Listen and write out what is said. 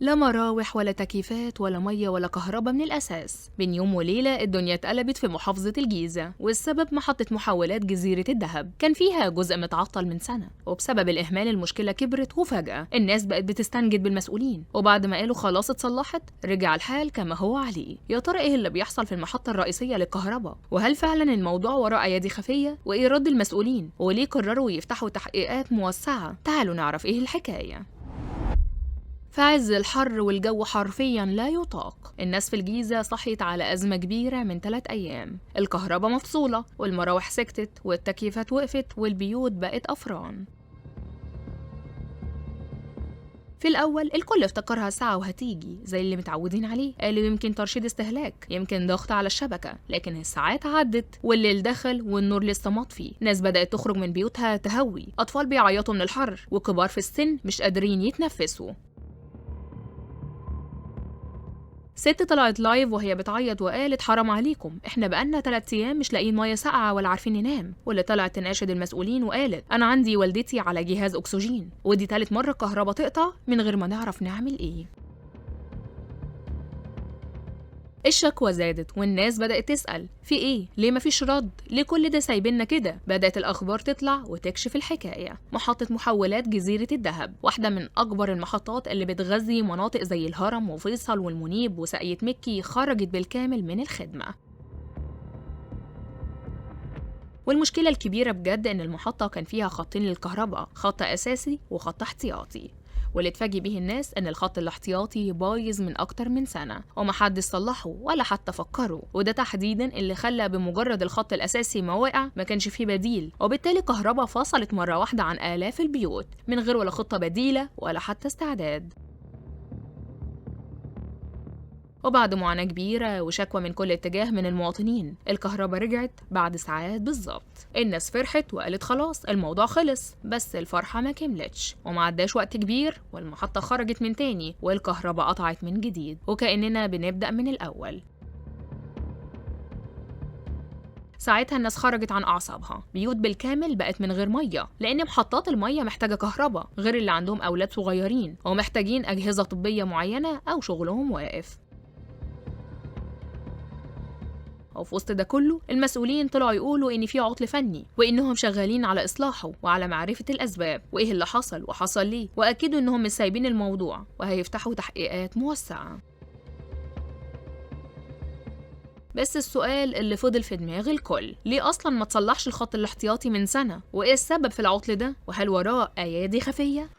لا مراوح ولا تكييفات ولا مية ولا كهرباء من الأساس. بين يوم وليلة الدنيا اتقلبت في محافظة الجيزة، والسبب محطة محولات جزيرة الدهب، كان فيها جزء متعطل من سنة، وبسبب الإهمال المشكلة كبرت، وفجأة الناس بقت بتستنجد بالمسؤولين، وبعد ما قالوا خلاص اتصلحت رجع الحال كما هو عليه. يا ترى إيه اللي بيحصل في المحطة الرئيسية للكهرباء؟ وهل فعلا الموضوع وراه أيادي خفية؟ وإيه رد المسؤولين؟ وليه قرروا يفتحوا تحقيقات موسعة؟ تعالوا نعرف إيه الحكاية. في عز الحر والجو حرفيا لا يطاق، الناس في الجيزة صحيت على أزمة كبيرة من 3 أيام. الكهرباء مفصولة، والمراوح سكتت، والتكييفات وقفت، والبيوت بقت أفران. في الأول الكل افتكرها ساعة وهتيجي زي اللي متعودين عليه، قالوا يمكن ترشيد استهلاك، يمكن ضغط على الشبكة، لكن الساعات عدت والليل دخل والنور لسه مطفي. ناس بدأت تخرج من بيوتها تهوي، أطفال بيعيطوا من الحر، وكبار في السن مش قادرين يتنفسوا. ست طلعت لايف وهي بتعيط وقالت حرام عليكم، احنا بقالنا 3 ايام مش لاقيين ميه ساقعه ولا عارفين ننام. واللي طلعت تناشد المسؤولين وقالت انا عندي والدتي على جهاز اكسجين، ودي 3 مرة الكهرباء تقطع من غير ما نعرف نعمل ايه. الشكوى زادت والناس بدأت تسأل في ايه؟ ليه مفيش رد؟ ليه كل ده سايبيننا كده؟ بدأت الأخبار تطلع وتكشف الحكاية. محطة محولات جزيرة الدهب، واحدة من أكبر المحطات اللي بتغذي مناطق زي الهرم وفيصل والمنيب وساقية مكي، خرجت بالكامل من الخدمة. والمشكلة الكبيرة بجد إن المحطة كان فيها خطين للكهرباء، خط أساسي وخط احتياطي. واللي اتفاجئ بيه الناس إن الخط الاحتياطي بايظ من أكتر من سنة ومحدش صلحه ولا حتى فكره، وده تحديدا اللي خلى بمجرد الخط الأساسي ما وقع ما كانش فيه بديل، وبالتالي كهرباء فصلت مرة واحدة عن آلاف البيوت من غير ولا خطة بديلة ولا حتى استعداد. وبعد معاناة كبيرة وشكوى من كل اتجاه من المواطنين، الكهرباء رجعت بعد ساعات بالظبط. الناس فرحت وقالت خلاص الموضوع خلص، بس الفرحة ما كملتش، ومعداش وقت كبير والمحطة خرجت من تاني والكهرباء قطعت من جديد، وكأننا بنبدأ من الأول. ساعتها الناس خرجت عن أعصابها، بيوت بالكامل بقت من غير مية، لأن محطات المية محتاجة كهرباء، غير اللي عندهم أولاد صغيرين ومحتاجين أجهزة طبية معينة أو شغلهم واقف. وفي وسط ده كله المسؤولين طلعوا يقولوا إن في عطل فني، وإنهم شغالين على إصلاحه وعلى معرفة الأسباب وإيه اللي حصل وحصل ليه، وأكدوا إنهم مش سايبين الموضوع وهيفتحوا تحقيقات موسعة. بس السؤال اللي فضل في دماغ الكل، ليه أصلا ما تصلحش الخط الاحتياطي من سنة؟ وإيه السبب في العطل ده؟ وهل وراه أيادي خفية؟